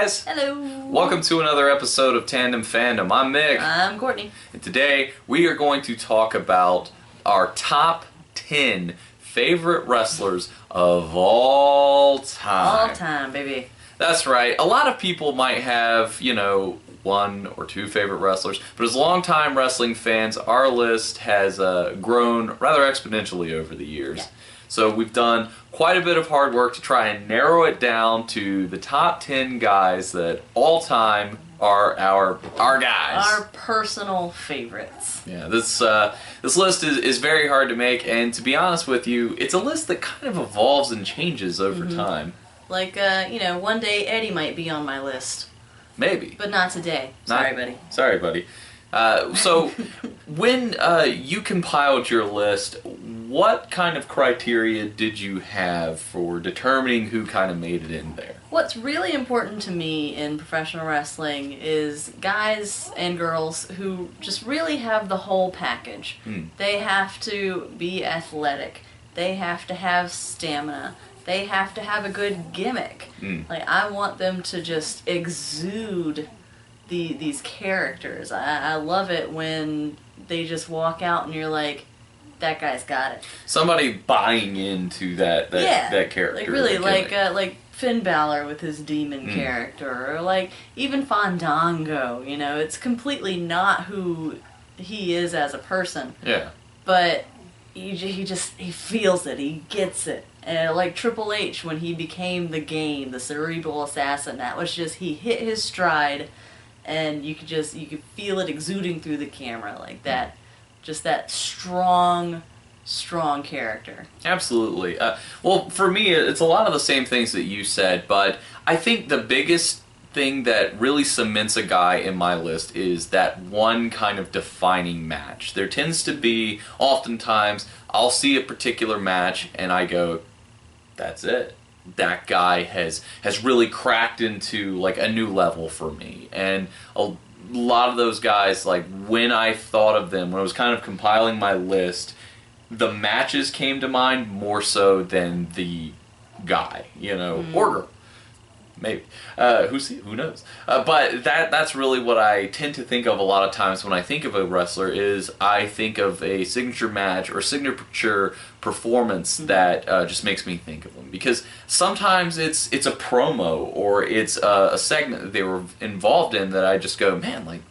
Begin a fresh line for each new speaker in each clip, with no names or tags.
guys!
Hello!
Welcome to another episode of Tandem Fandom. I'm Mick.
I'm Courtney.
And today we are going to talk about our top 10 favorite wrestlers of all time.
All time, baby.
That's right. A lot of people might have, one or two favorite wrestlers, but as longtime wrestling fans, our list has grown rather exponentially over the years.
Yeah.
So we've done quite a bit of hard work to try and narrow it down to the top 10 guys that all time are our guys.
Our personal favorites.
Yeah, this list is very hard to make, and to be honest with you, it's a list that kind of evolves and changes over time.
Like, one day Eddie might be on my list.
Maybe.
But not today. Sorry, buddy.
Sorry, buddy. So, when you compiled your list, what kind of criteria did you have for determining who kind of made it in there?
What's really important to me in professional wrestling is guys and girls who just really have the whole package. They have to be athletic. They have to have stamina. They have to have a good gimmick. Like, I want them to just exude these characters. I love it when they just walk out and you're like, that guy's got it. Somebody
buying into that character.
Like really, like Finn Balor with his demon character, or like even Fandango. It's completely not who he is as a person.
Yeah.
But he feels it. He gets it. And like Triple H when he became the Game, the cerebral assassin, that was just, he hit his stride, and you could feel it exuding through the camera like that. Just that strong character.
Absolutely. Well, for me, it's a lot of the same things that you said, but I think the biggest thing that really cements a guy in my list is that one kind of defining match. There tends to be, oftentimes, I'll see a particular match and I go, that's it. That guy has really cracked into like a new level for me. And a lot of those guys, like when I thought of them, when I was kind of compiling my list, the matches came to mind more so than the guy, or girl. Maybe. Who knows? But that's really what I tend to think of a lot of times when I think of a wrestler, is I think of a signature match or signature performance that just makes me think of them. Because sometimes it's a promo or it's a segment that they were involved in that I just go, man, like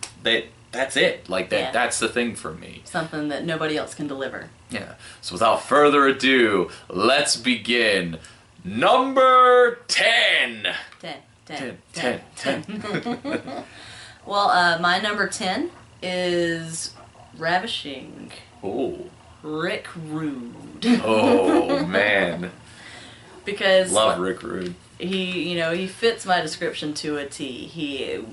that's it. Like that's the thing for me.
Something that nobody else can deliver. Yeah.
So without further ado, let's begin. Number 10.
10. Well, my number 10 is Ravishing.
Oh.
Rick Rude.
Oh, man.
Because
love Rick Rude.
He fits my description to a T. He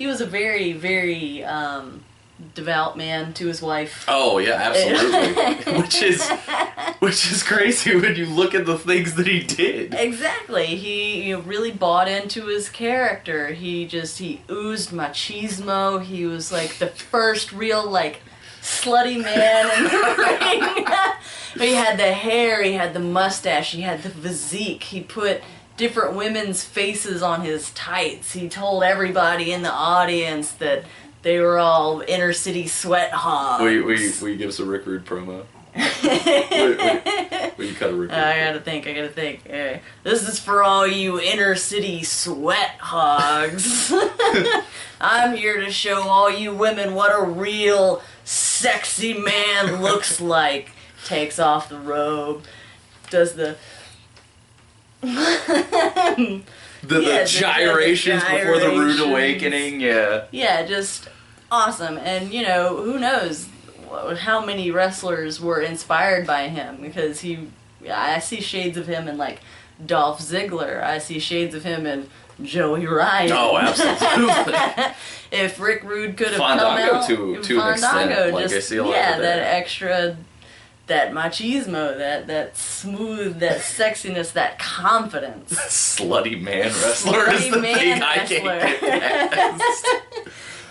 was a very, very devout man to his wife.
Oh yeah, absolutely. which is crazy when you look at the things that he did.
Exactly. He really bought into his character. He oozed machismo. He was like the first real slutty man in the ring. He had the hair, he had the mustache, he had the physique. He put different women's faces on his tights. He told everybody in the audience that they were all inner city sweat hogs.
Will you give us a Rick Rude promo? Will you cut a Rick Rude?
I gotta think. This is for all you inner city sweat hogs. I'm here to show all you women what a real sexy man looks like. Takes off the robe, does the
gyrations before the rude awakening,
Yeah, just awesome. And, who knows how many wrestlers were inspired by him, because I see shades of him in, Dolph Ziggler. I see shades of him in Joey Ryan.
Oh, absolutely.
If Rick Rude could have
Fandango
come out...
to an extent. I see a lot of
that extra... That machismo, that smooth, that sexiness, that confidence.
Slutty man wrestler is the thing I can't get past.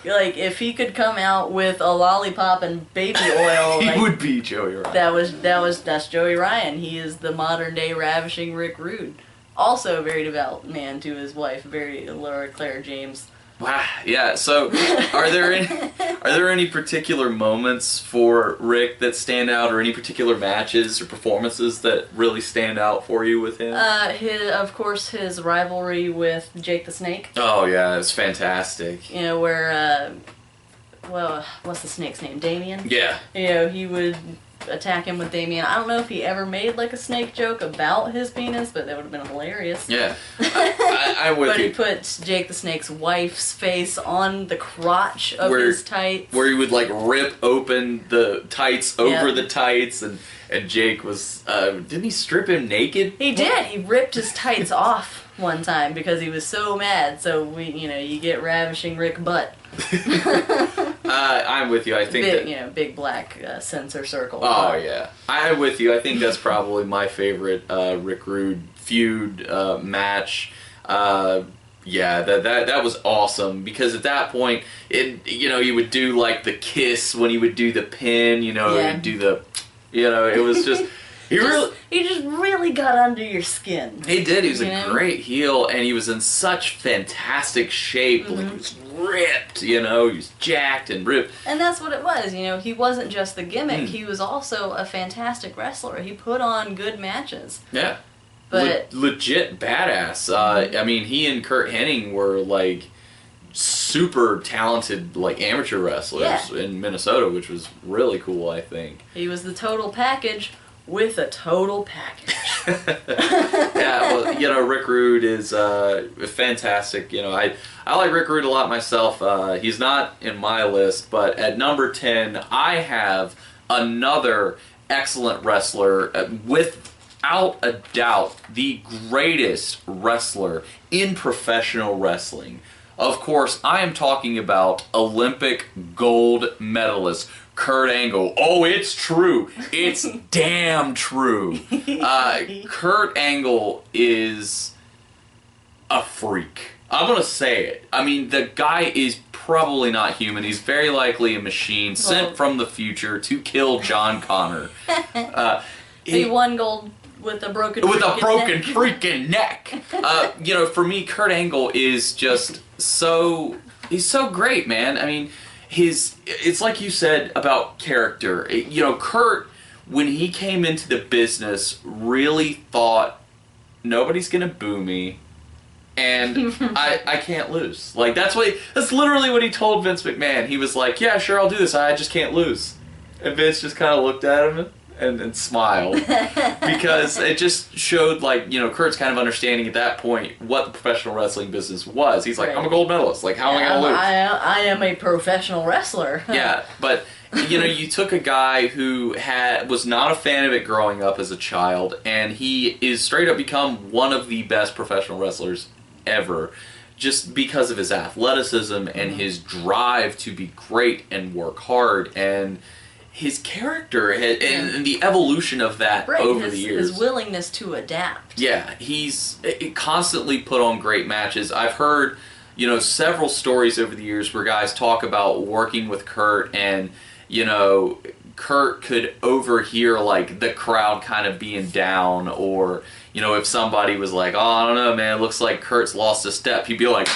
If he could come out with a lollipop and baby oil,
he would be Joey Ryan.
That's Joey Ryan. He is the modern day Ravishing Rick Rude. Also a very devout man to his wife, very Laura Claire James.
Wow. Yeah. So, are there any particular moments for Rick that stand out, or any particular matches or performances that really stand out for you with him?
Of course, his rivalry with Jake the Snake.
Oh yeah, it's fantastic.
You know, where well, what's the snake's name? Damien?
Yeah.
You know, he would attack him with Damien. I don't know if he ever made like a snake joke about his penis, but that would have been hilarious.
Yeah. I'm with
but
you.
he put Jake the Snake's wife's face on the crotch of his tights.
Where he would like rip open the tights over the tights, and Jake was, didn't he strip him naked?
He did. He ripped his tights off one time because he was so mad. So you get Ravishing Rick butt.
I'm with you. I think
big, big black censor circle.
Oh yeah, I'm with you. I think that's probably my favorite Rick Rude feud match. Yeah, that was awesome because at that point, he would do like the kiss when he would do the pin. He'd do the, it was just. He
just really got under your skin.
He did. He was a great heel, and he was in such fantastic shape. Like, he was ripped, he was jacked and ripped.
And that's what it was, he wasn't just the gimmick. He was also a fantastic wrestler. He put on good matches.
Yeah.
But
legit badass. I mean, he and Kurt Hennig were, like, super talented, like, amateur wrestlers in Minnesota, which was really cool, I think.
He was the total package. With a total package.
Yeah, well, Rick Rude is fantastic. I like Rick Rude a lot myself. He's not in my list, but at number 10, I have another excellent wrestler, without a doubt, the greatest wrestler in professional wrestling. Of course, I am talking about Olympic gold medalist Kurt Angle. Oh, it's true. It's damn true. Kurt Angle is a freak. I'm going to say it. I mean, the guy is probably not human. He's very likely a machine sent from the future to kill John Connor.
He won gold with a broken
freaking neck. For me, Kurt Angle is just so... He's so great, man. I mean... It's like you said about character. Kurt, when he came into the business, really thought, nobody's gonna boo me, and I can't lose. Like, that's literally what he told Vince McMahon. He was like, yeah, sure, I'll do this, I just can't lose. And Vince just kind of looked at him and smiled. Because it just showed, like, Kurt's kind of understanding at that point what the professional wrestling business was. He's like, I'm a gold medalist. Like, how am I going to lose?
I am a professional wrestler.
Yeah, but, you took a guy who was not a fan of it growing up as a child, and he is straight up become one of the best professional wrestlers ever. Just because of his athleticism and his drive to be great and work hard, and his character and the evolution of that over the years.
His willingness to adapt.
Yeah, he's constantly put on great matches. I've heard, several stories over the years where guys talk about working with Kurt, and, Kurt could overhear, like, the crowd kind of being down, or, if somebody was like, oh, I don't know, man, it looks like Kurt's lost a step, he'd be like,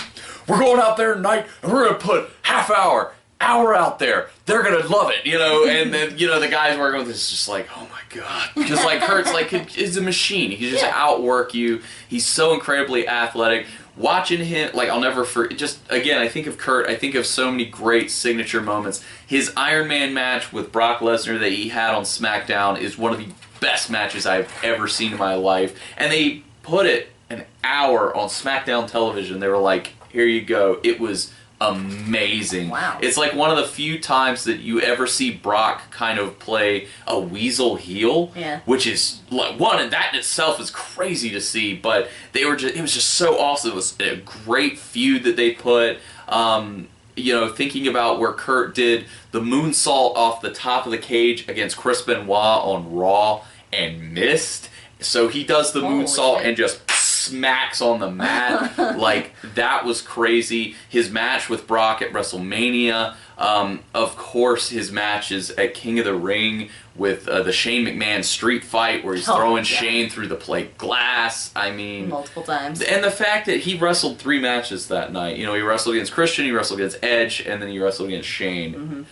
we're going out there tonight, and we're going to put half hour out there, they're gonna love it, and then, the guys working with this is just like, oh my god, because, like, Kurt's like, he's a machine, he just outwork you, he's so incredibly athletic. Watching him, like, I'll never forget, just, again, I think of Kurt, I think of so many great signature moments. His Iron Man match with Brock Lesnar that he had on SmackDown is one of the best matches I've ever seen in my life, and they put it an hour on SmackDown television. They were like, here you go. It was amazing.
Wow.
It's like one of the few times that you ever see Brock kind of play a weasel heel, which is, like, and that in itself is crazy to see, but it was just so awesome. It was a great feud that they put. Thinking about where Kurt did the moonsault off the top of the cage against Chris Benoit on Raw and missed. So he does the moonsault and just smacks on the mat. Like, that was crazy. His match with Brock at WrestleMania, Of course, his matches at King of the Ring with the Shane McMahon street fight where he's throwing Shane through the plate glass. I mean...
multiple times.
And the fact that he wrestled 3 matches that night. You know, he wrestled against Christian, he wrestled against Edge, and then he wrestled against Shane.
Mm-hmm.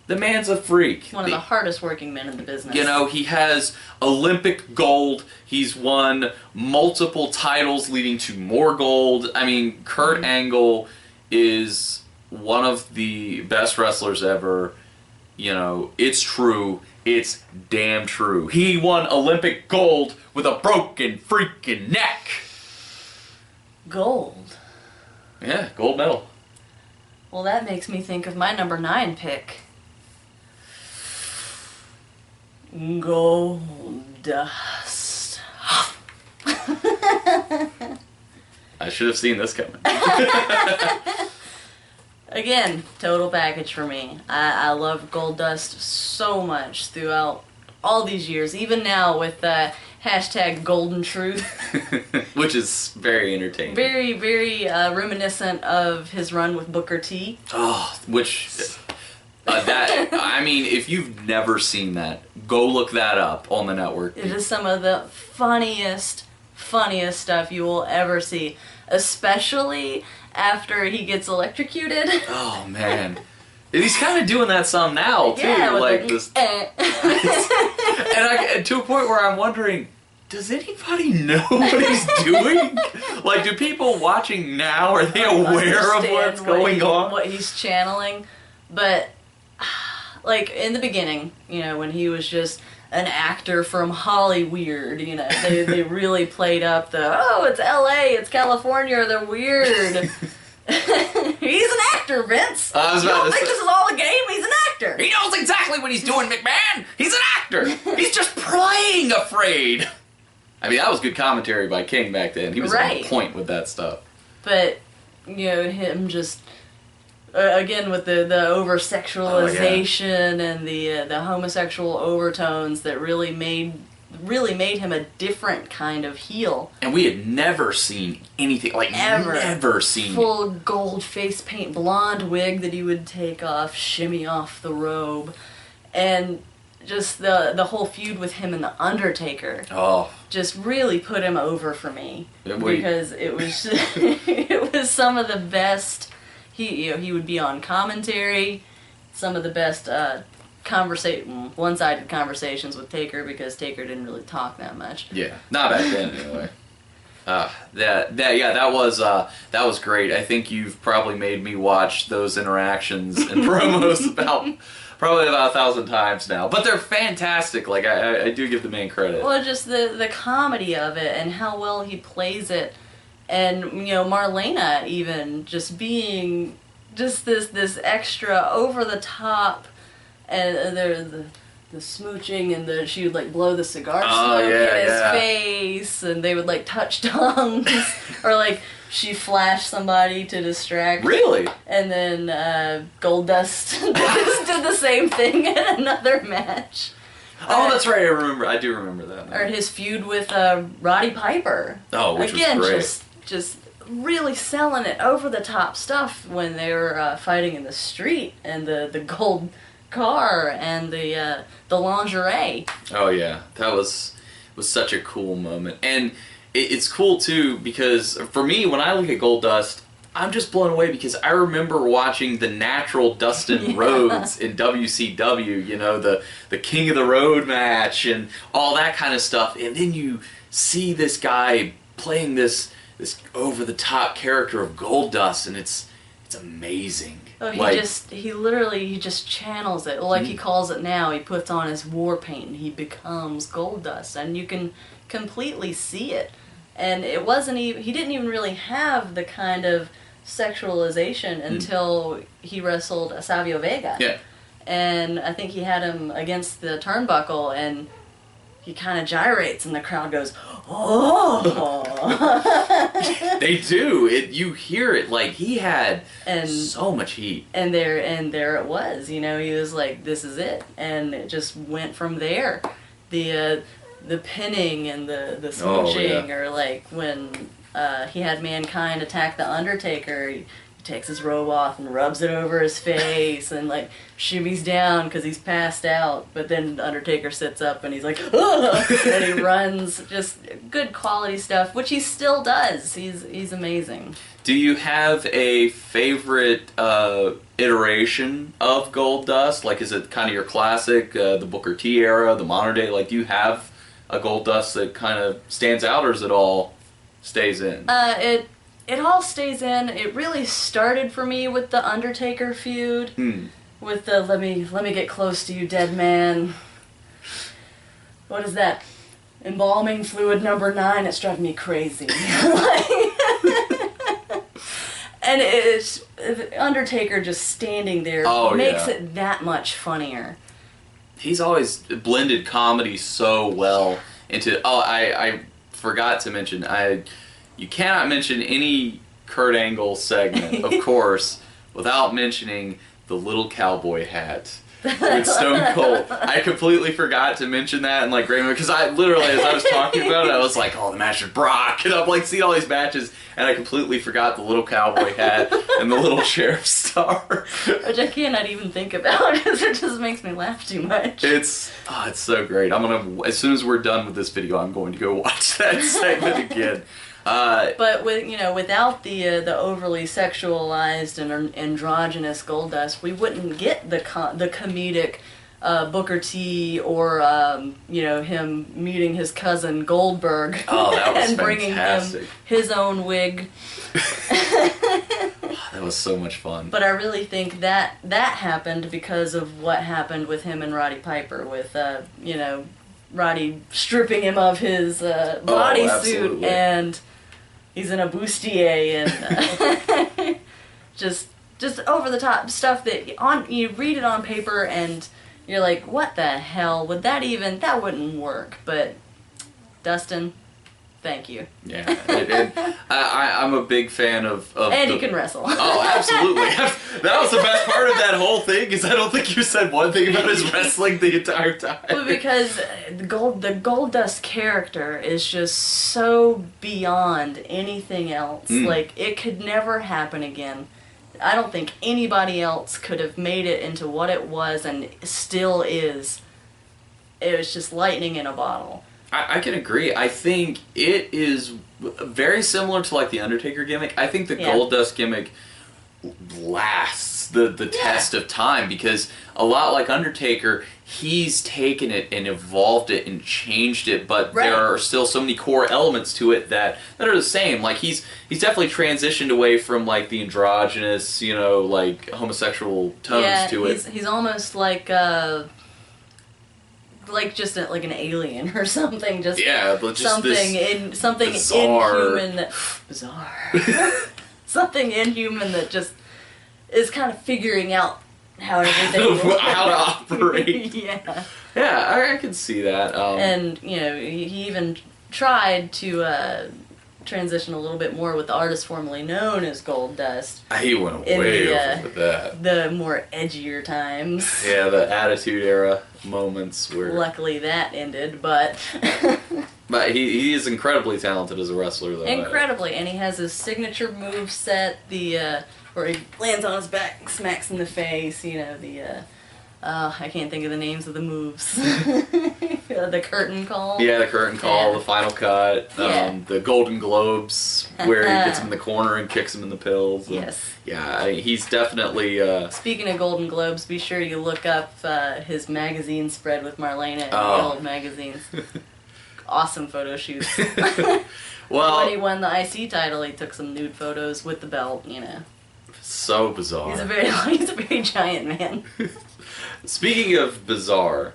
The man's a freak.
One of the hardest working men in the business.
You know, he has Olympic gold. He's won multiple titles leading to more gold. I mean, Kurt Angle is one of the best wrestlers ever. You know, it's true. It's damn true. He won Olympic gold with a broken freaking neck.
Gold?
Yeah, gold medal.
Well, that makes me think of my number 9 pick. Goldust.
I should have seen this coming.
Again, total package for me. I love Goldust so much throughout all these years, even now with hashtag Golden Truth.
Which is very entertaining.
Very, very reminiscent of his run with Booker T.
Oh, which... that, I mean, if you've never seen that, go look that up on the network.
It is some of the funniest stuff you will ever see. Especially after he gets electrocuted.
Oh, man. And he's kind of doing that some now, too.
Yeah,
like this. And to a point where I'm wondering, does anybody know what he's doing? Like, do people watching now, are they aware of what's going on?
What he's channeling. But, like, in the beginning, you know, when he was just an actor from Hollywood, you know, they really played up the, oh, it's LA, it's California, they're weird. He's an actor, Vince.
I was about
you don't
to
think
say,
this is all a game? He's an actor.
He knows exactly what he's doing, McMahon. He's an actor. He's just playing afraid. I mean, that was good commentary by King back then. He was on point with that stuff.
But, you know, him just... again, with the over-sexualization and the homosexual overtones that really made him a different kind of heel.
And we had never seen anything, like, never seen...
Full gold face paint blonde wig that he would take off, shimmy off the robe. And just the whole feud with him and The Undertaker.
Oh.
Just really put him over for me. Because it was, it was some of the best... He would be on commentary, some of the best one-sided conversations with Taker because Taker didn't really talk that much.
Yeah, not back then anyway. That was great. I think you've probably made me watch those interactions and promos probably about 1,000 times now. But they're fantastic. Like I do give the man credit.
Well, just the comedy of it and how well he plays it. And, you know, Marlena even just being just this extra over-the-top, and the smooching, and she would, like, blow the cigar smoke in his face, and they would, like, touch tongues, or, like, she flashed somebody to distract.
Really?
And then Goldust did the same thing in another match.
Oh, that's right, I do remember that now.
Or his feud with Roddy Piper.
Oh, which was great.
Just really selling it over the top stuff when they were fighting in the street, and the gold car and the lingerie.
Oh yeah, that was such a cool moment, and it's cool too because for me when I look at Goldust, I'm just blown away because I remember watching the natural Dustin Rhodes in WCW, you know, the King of the Road match and all that kind of stuff, and then you see this guy playing this over-the-top character of Goldust, and it's amazing.
Oh, he literally just channels it. Like he calls it now, he puts on his war paint and he becomes Goldust, and you can completely see it. And it wasn't even, he didn't even really have the kind of sexualization until he wrestled Savio Vega.
Yeah.
And I think he had him against the turnbuckle, and he kind of gyrates, and the crowd goes, "Oh!"
They do. You hear it. Like he had so much heat.
And there it was. You know, he was like, "This is it," and it just went from there. The pinning and the smooching, or like when he had Mankind attack the Undertaker. You takes his robe off and rubs it over his face and like shimmies down because he's passed out. But then Undertaker sits up and he's like, "Ugh!" and he runs. Just good quality stuff, which he still does. He's amazing.
Do you have a favorite iteration of Goldust? Like, is it kind of your classic, the Booker T era, the modern day? Like, do you have a Goldust that kind of stands out, or does it all stays in?
It all stays in. It really started for me with the Undertaker feud, with the let me get close to you, dead man. What is that? Embalming fluid number 9. It struck me crazy. And it's Undertaker just standing there makes it that much funnier.
He's always blended comedy so well into. Oh, I forgot to mention. You cannot mention any Kurt Angle segment, of course, without mentioning the little cowboy hat with Stone Cold. I completely forgot to mention that in like great because I literally, as I was talking about it, I was like, "Oh, the match with Brock," and I'm like seeing all these matches, and I completely forgot the little cowboy hat and the little sheriff star,
which I cannot even think about because it just makes me laugh too much.
It's so great. I'm gonna, as soon as we're done with this video, I'm going to go watch that segment again.
But without the overly sexualized and androgynous Goldust, we wouldn't get the comedic Booker T or him meeting his cousin Goldberg
and
bringing him his own wig.
That was so much fun.
But I really think that happened because of what happened with him and Roddy Piper with Roddy stripping him of his bodysuit and he's in a bustier and just over the top stuff that you read it on paper and you're like, what the hell would that wouldn't work. But Dustin, thank you.
Yeah, I'm a big fan of
and he can wrestle.
Oh, absolutely. That was the best part of that whole thing, is I don't think you said one thing about his wrestling the entire time.
Well, because the Goldust character is just so beyond anything else. Like, it could never happen again. I don't think anybody else could have made it into what it was and still is. It was just lightning in a bottle.
I can agree. I think it is very similar to like the Undertaker gimmick. I think the Goldust gimmick lasts the test of time because a lot like Undertaker, he's taken it and evolved it and changed it, but there are still so many core elements to it that are the same. Like he's definitely transitioned away from like the androgynous, like homosexual tones to it.
He's almost like just like an alien or something. Just something
bizarre.
inhuman. Bizarre. Something inhuman that just is kind of figuring out how everything works.
How to operate.
Yeah,
I can see that.
And he even tried to transition a little bit more with the artist formerly known as Goldust.
He went way over with that.
The more edgier times.
Yeah, the Attitude Era moments where...
Luckily that ended, but...
But he is incredibly talented as a wrestler, though.
Incredibly, and he has his signature move set, where he lands on his back and smacks in the face, I can't think of the names of the moves. The curtain call.
Yeah, the curtain call, the final cut, the Golden Globes, where he gets him in the corner and kicks him in the pills.
Yes.
Yeah, he's definitely...
Speaking of Golden Globes, be sure you look up his magazine spread with Marlena in the old magazines. Awesome photo shoots.
Well,
when he won the IC title, he took some nude photos with the belt,
So bizarre.
He's a very giant man.
Speaking of bizarre,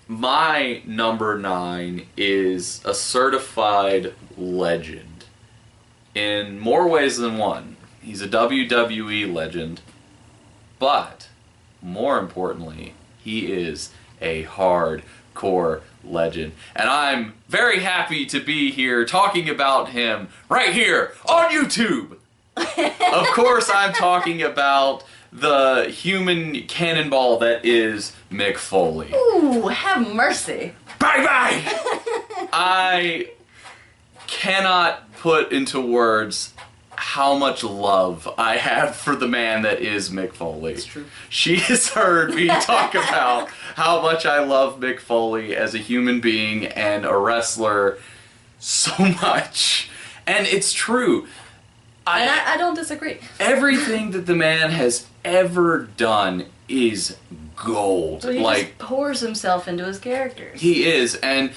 my number 9 is a certified legend. In more ways than one. He's a WWE legend, but more importantly, he is a hardcore legend. And I'm very happy to be here talking about him right here on YouTube. Of course, I'm talking about the human cannonball that is Mick Foley.
Ooh, have mercy.
Bye-bye! I cannot put into words how much love I have for the man that is Mick Foley.
It's true.
She has heard me talk about how much I love Mick Foley as a human being and a wrestler so much. And it's true.
I don't disagree.
Everything that the man has ever done is gold.
So he just pours himself into his characters.
He is, and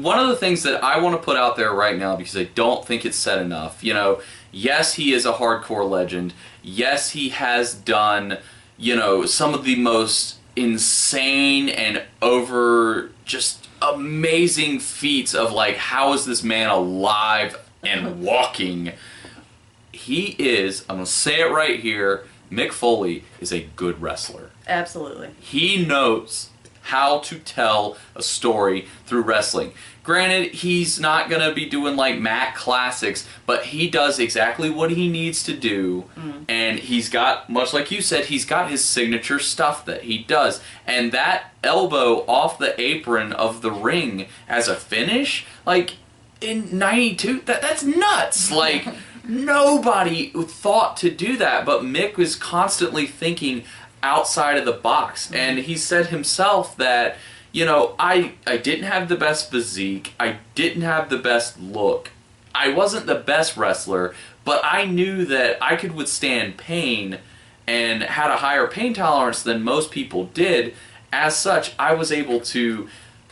one of the things that I want to put out there right now, because I don't think it's said enough, you know, yes, he is a hardcore legend. Yes, he has done, you know, some of the most insane and over just amazing feats of like, how is this man alive and walking? He is, I'm going to say it right here, Mick Foley is a good wrestler.
Absolutely.
He knows how to tell a story through wrestling. Granted, he's not going to be doing like Mac classics, but he does exactly what he needs to do. And he's got, much like you said, he's got his signature stuff that he does. And that elbow off the apron of the ring as a finish, like in 92, that's nuts. Like, nobody thought to do that, but Mick was constantly thinking outside of the box. And he said himself that, you know, I didn't have the best physique, I didn't have the best look, I wasn't the best wrestler, but I knew that I could withstand pain and had a higher pain tolerance than most people did. As such, I was able to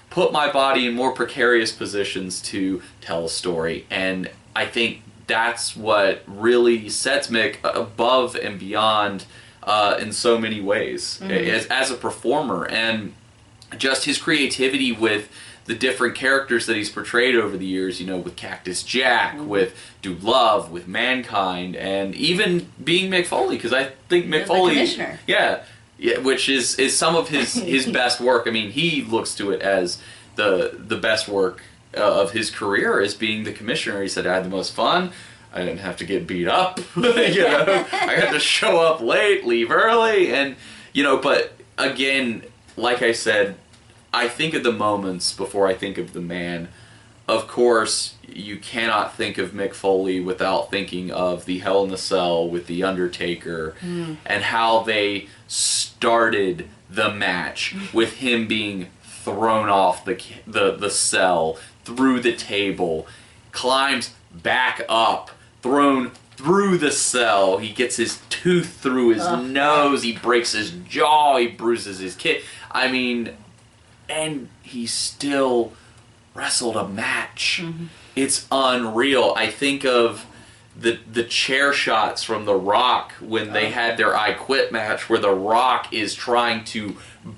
put my body in more precarious positions to tell a story. And I think that's what really sets Mick above and beyond in so many ways as a performer. And just his creativity with the different characters that he's portrayed over the years, you know, with Cactus Jack, with Dude Love, with Mankind, and even being Mick Foley, because I think Mick Foley, yeah, which is some of his best work. I mean, he looks to it as the best work of his career as being the commissioner. He said, I had the most fun. I didn't have to get beat up. You know, I had to show up late, leave early, and you know. But again, like I said, I think of the moments before I think of the man. Of course, you cannot think of Mick Foley without thinking of the Hell in a Cell with The Undertaker and how they started the match with him being thrown off the cell, through the table, climbs back up, thrown through the cell, he gets his tooth through his nose, he breaks his jaw, he bruises his kid. I mean, and he still wrestled a match. It's unreal. I think of the chair shots from The Rock when they had their I Quit match, where The Rock is trying to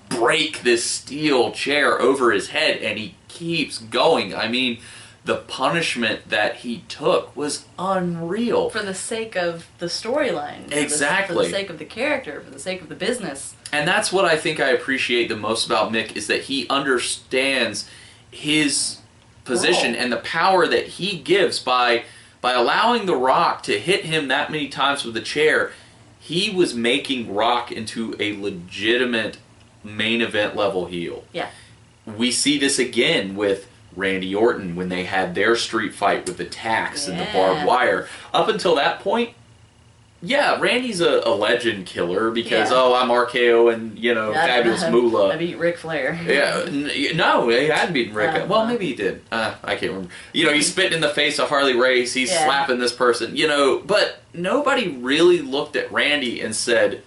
break this steel chair over his head and he keeps going. I mean, the punishment that he took was unreal.
For the sake of the storyline.
Exactly.
For the sake of the character, for the sake of the business.
And that's what I think I appreciate the most about Mick, is that he understands his position and the power that he gives by allowing The Rock to hit him that many times with the chair. He was making Rock into a legitimate main event level heel.
Yeah.
We see this again with Randy Orton when they had their street fight with the tacks and the barbed wire. Up until that point, yeah, Randy's a legend killer because, I'm RKO and, you know, Fabulous Moolah.
I beat Ric Flair.
Yeah, no, he hadn't beaten Ric. Well, maybe he did. I can't remember. You know, he's spitting in the face of Harley Race, he's slapping this person, you know, but nobody really looked at Randy and said,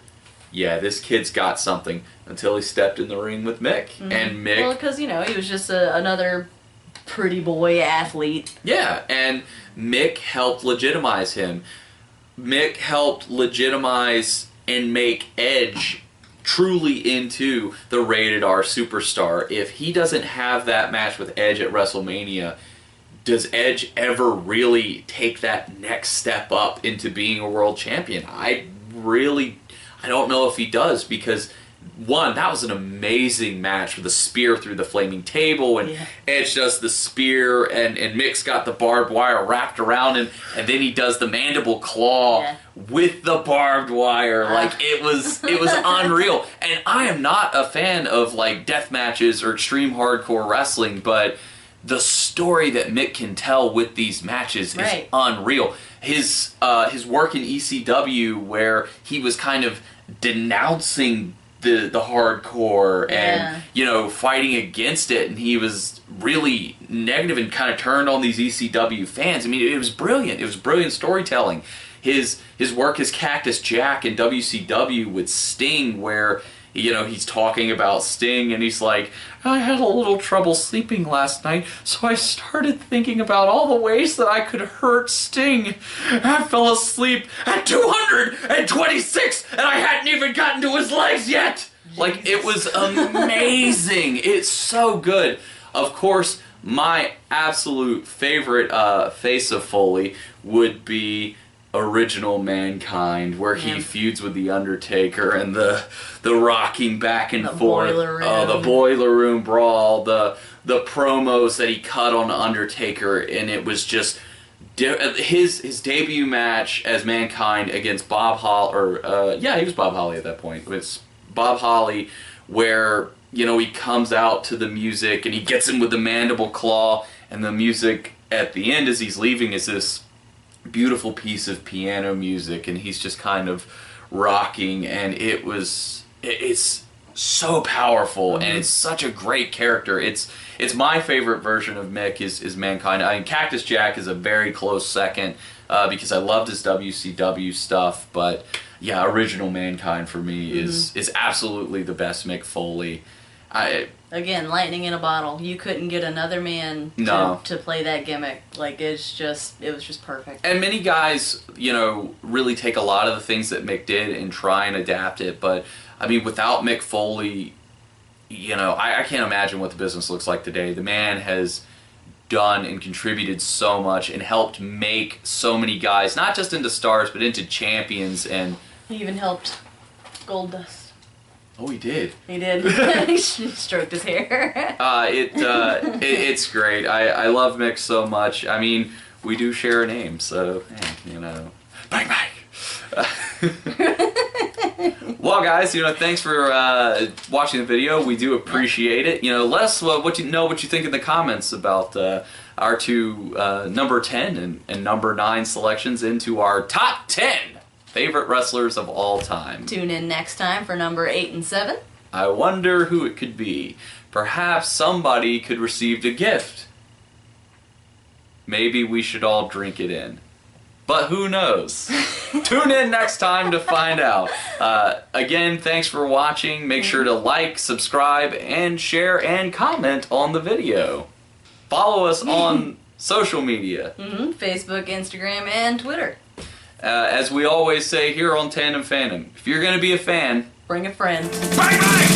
yeah, this kid's got something, until he stepped in the ring with Mick. And Mick...
Well, because, you know, he was just another pretty boy athlete.
Yeah, and Mick helped legitimize him. Mick helped legitimize and make Edge truly into the rated R superstar. If he doesn't have that match with Edge at WrestleMania, does Edge ever really take that next step up into being a world champion? I don't know if he does, because one, that was an amazing match with a spear through the flaming table, and Edge does the spear, and Mick's got the barbed wire wrapped around him, and then he does the mandible claw with the barbed wire. Like, it was unreal. And I am not a fan of like death matches or extreme hardcore wrestling, but the story that Mick can tell with these matches is unreal. His work in ECW, where he was kind of denouncing the hardcore and fighting against it, and he was really negative and kind of turned on these ECW fans. I mean, it was brilliant. It was brilliant storytelling. His work as Cactus Jack in WCW with Sting, where he's talking about Sting, and he's like, I had a little trouble sleeping last night, so I started thinking about all the ways that I could hurt Sting. I fell asleep at 226, and I hadn't even gotten to his legs yet. Like, it was amazing. It's so good. Of course, my absolute favorite face of Foley would be Original Mankind, where he feuds with the Undertaker, and the rocking back and forth, the boiler room brawl, the promos that he cut on Undertaker, and it was just his debut match as Mankind against Bob Holly, he was Bob Holly at that point. It was Bob Holly, where he comes out to the music and he gets him with the mandible claw, and the music at the end as he's leaving is this beautiful piece of piano music, and he's just kind of rocking, and it's so powerful, and it's such a great character. It's my favorite version of Mick is Mankind. I mean, Cactus Jack is a very close second because I loved his WCW stuff, but yeah, Original Mankind for me is absolutely the best Mick Foley.
Again, lightning in a bottle. You couldn't get another man to play that gimmick. Like, it was just perfect.
And many guys, really take a lot of the things that Mick did and try and adapt it. But, I mean, without Mick Foley, I can't imagine what the business looks like today. The man has done and contributed so much and helped make so many guys, not just into stars, but into champions. And
he even helped Goldust.
Oh, he did.
He did. He stroked his hair.
It's great. I love Mick so much. I mean, we do share a name, so, bang, bang. Well, guys, thanks for watching the video. We do appreciate it. Let us what you think in the comments about our two number 10 and number 9 selections into our top 10 favorite wrestlers of all time.
Tune in next time for number 8 and 7.
I wonder who it could be. Perhaps somebody could receive a gift. Maybe we should all drink it in. But who knows? Tune in next time to find out. Again, thanks for watching. Make sure to like, subscribe, and share and comment on the video. Follow us on social media.
Facebook, Instagram, and Twitter.
As we always say here on Tandem Fandom, if you're going to be a fan,
bring a friend.
Bye bye!